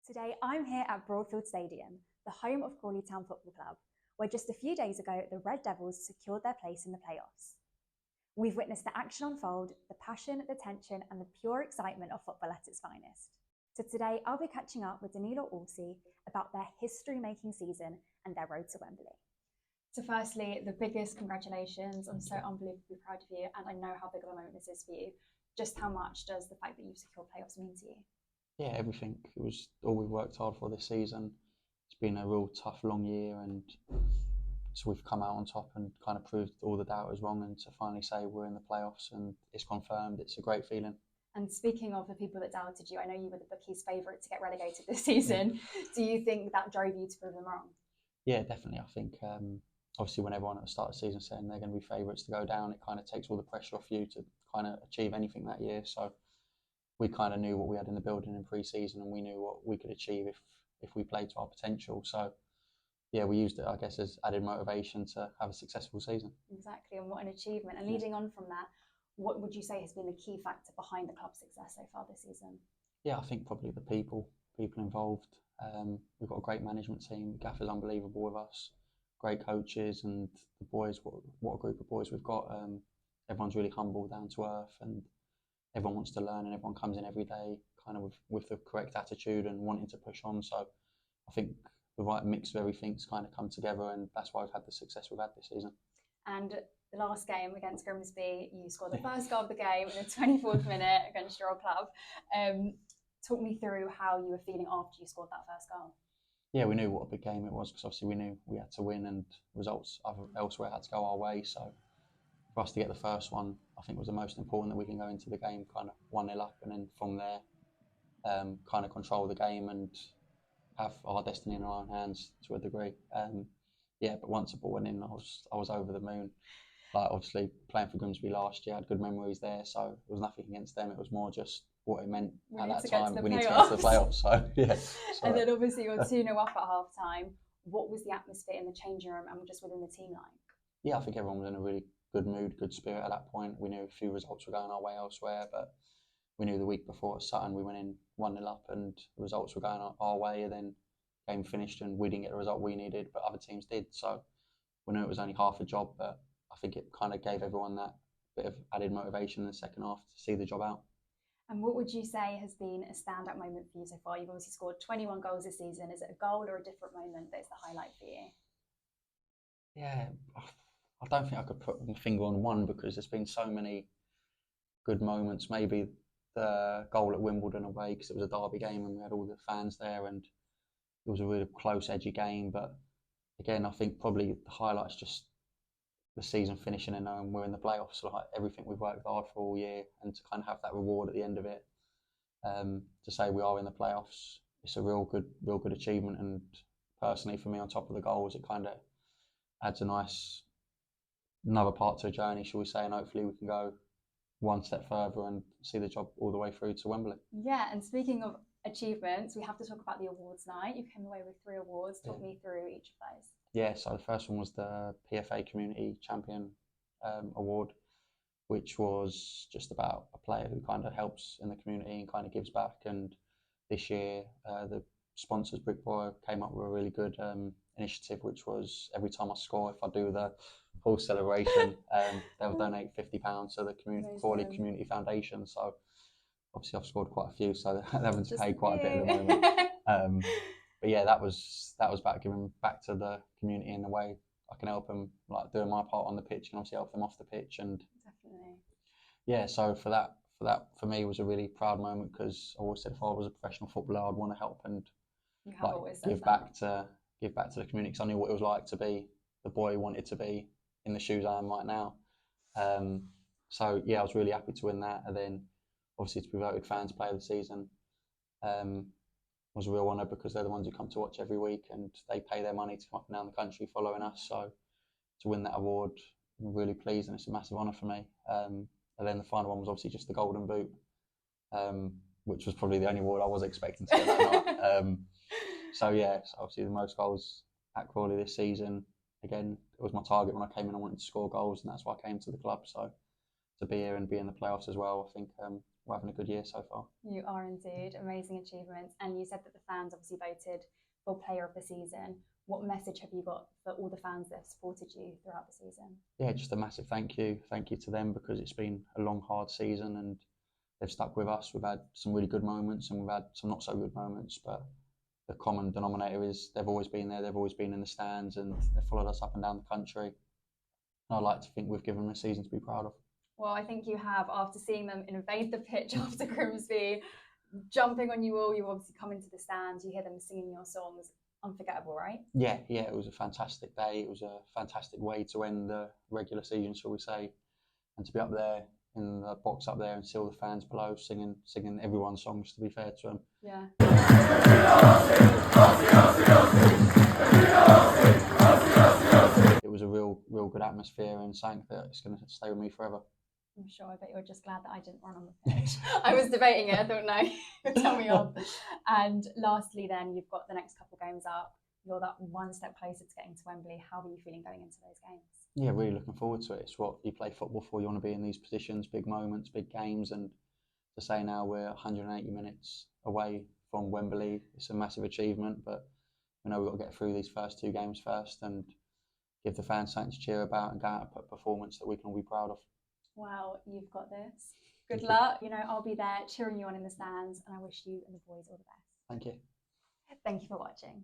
Today, I'm here at Broadfield Staidum, the home of Crawley Town Football Club, where just a few days ago, the Red Devils secured their place in the playoffs. We've witnessed the action unfold, the passion, the tension, and the pure excitement of football at its finest. So today, I'll be catching up with Danilo Orsi about their history-making season and their road to Wembley. So firstly, the biggest congratulations. I'm so unbelievably proud of you, and I know how big of a moment this is for you. Just how much does the fact that you've secured playoffs mean to you? Yeah, everything. It was all we worked hard for this season. It's been a real tough, long year, and so we've come out on top and kind of proved all the doubters wrong, and to finally say we're in the playoffs and it's confirmed, it's a great feeling. And speaking of the people that doubted you, I know you were the bookies' favourite to get relegated this season. Do you think that drove you to prove them wrong? Yeah, definitely. I think obviously when everyone at the start of the season saying they're going to be favourites to go down, it kind of takes all the pressure off you to kind of achieve anything that year. So we kind of knew what we had in the building in pre-season, and we knew what we could achieve if we played to our potential. So yeah, we used it, I guess, as added motivation to have a successful season. Exactly, and what an achievement. And leading on from that, what would you say has been the key factor behind the club's success so far this season? Yeah, I think probably the people involved. We've got a great management team. Gaffer's unbelievable with us. Great coaches, and the boys. What a group of boys we've got. Everyone's really humble, down to earth, and everyone wants to learn, and everyone comes in every day kind of with the correct attitude and wanting to push on. So I think the right mix of everything's kind of come together, and that's why we've had the success we've had this season. And the last game against Grimsby, you scored the first goal of the game in the 24th minute against your old club. Talk me through how you were feeling after you scored that first goal. Yeah, we knew what a big game it was, because obviously we knew we had to win, and results elsewhere had to go our way. So for us to get the first one, I think was the most important, that we can go into the game kind of 1-0 up, and then from there kind of control the game and have our destiny in our own hands to a degree. But once the ball went in, I was over the moon. Like, obviously playing for Grimsby last year, I had good memories there, so it was nothing against them. It was more just what it meant at that time. We need to get to the playoffs. So yeah. And then obviously you're 2-0 up at half time. What was the atmosphere in the changing room and just within the team like? Yeah, I think everyone was in a really good mood, good spirit at that point. We knew a few results were going our way elsewhere, but we knew the week before at Sutton we went in 1-0 up and the results were going our way, and then game finished and we didn't get the result we needed, but other teams did. So we knew it was only half a job, but I think it kind of gave everyone that bit of added motivation in the second half to see the job out. And what would you say has been a standout moment for you so far? You've obviously scored 21 goals this season. Is it a goal or a different moment that's the highlight for you? Yeah, I don't think I could put my finger on one, because there's been so many good moments. Maybe the goal at Wimbledon away, because it was a derby game and we had all the fans there, and it was a really close, edgy game. But again, I think probably the highlight's just the season finishing and knowing we're in the playoffs. Like, everything we've worked hard for all year, and to kind of have that reward at the end of it, to say we are in the playoffs, it's a real good achievement. And personally, for me, on top of the goals, it kind of adds another part to a journey, shall we say, and hopefully we can go one step further and see the job all the way through to Wembley. Yeah, and speaking of achievements, we have to talk about the awards night. You came away with 3 awards. Talk me through each of those. Yeah, so the first one was the PFA Community Champion Award, which was just about a player who kind of helps in the community and kind of gives back. And this year, the sponsors, Brickboy, came up with a really good initiative, which was every time I score, if I do the full celebration, they'll donate £50 to the Crawley Community Foundation. So obviously I've scored quite a few, so they're having to pay quite a bit at the moment. But yeah, that was about giving back to the community in a way I can help them, like doing my part on the pitch, and obviously help them off the pitch. And definitely, yeah, so for that for me was a really proud moment, because I always said if I was a professional footballer, I'd want to help and give back to the community, because I knew what it was like to be the boy who wanted to be in the shoes I am right now. So yeah, I was really happy to win that, and then obviously to be voted Fans Player of the Season was a real honour, because they're the ones who come to watch every week and they pay their money to come up and down the country following us. So to win that award, I'm really pleased, and it's a massive honour for me. And then the final one was obviously just the Golden Boot, which was probably the only award I was expecting to get that night. So yeah, so obviously the most goals at Crawley this season. Again, it was my target when I came in. I wanted to score goals, and that's why I came to the club. So to be here and be in the playoffs as well, I think having a good year so far. You are indeed. Amazing achievements. And you said that the fans obviously voted for Player of the Season. What message have you got for all the fans that have supported you throughout the season? Yeah, just a massive thank you. Thank you to them, because it's been a long, hard season and they've stuck with us. We've had some really good moments and we've had some not so good moments, but the common denominator is they've always been there, they've always been in the stands, and they've followed us up and down the country. And I'd like to think we've given them a season to be proud of. Well, I think you have, after seeing them invade the pitch after Grimsby, jumping on you all. You obviously come into the stands, you hear them singing your songs. Unforgettable, right? Yeah, it was a fantastic day. It was a fantastic way to end the regular season, shall we say, and to be up there in the box up there and see all the fans below singing everyone's songs, to be fair to them. Yeah. It was a real good atmosphere and something that it's going to stay with me forever. I'm sure. I bet you're just glad that I didn't run on the pitch. I was debating it. I thought, no, tell me off. And lastly, then, you've got the next couple games up. You're that one step closer to getting to Wembley. How are you feeling going into those games? Yeah, really looking forward to it. It's what you play football for. You want to be in these positions, big moments, big games. And to say now we're 180 minutes away from Wembley, it's a massive achievement. But we know we've got to get through these first two games first and give the fans something to cheer about and go out and put a performance that we can all be proud of. Wow, you've got this. Good luck. You know, I'll be there cheering you on in the stands, and I wish you and the boys all the best. Thank you. Thank you for watching.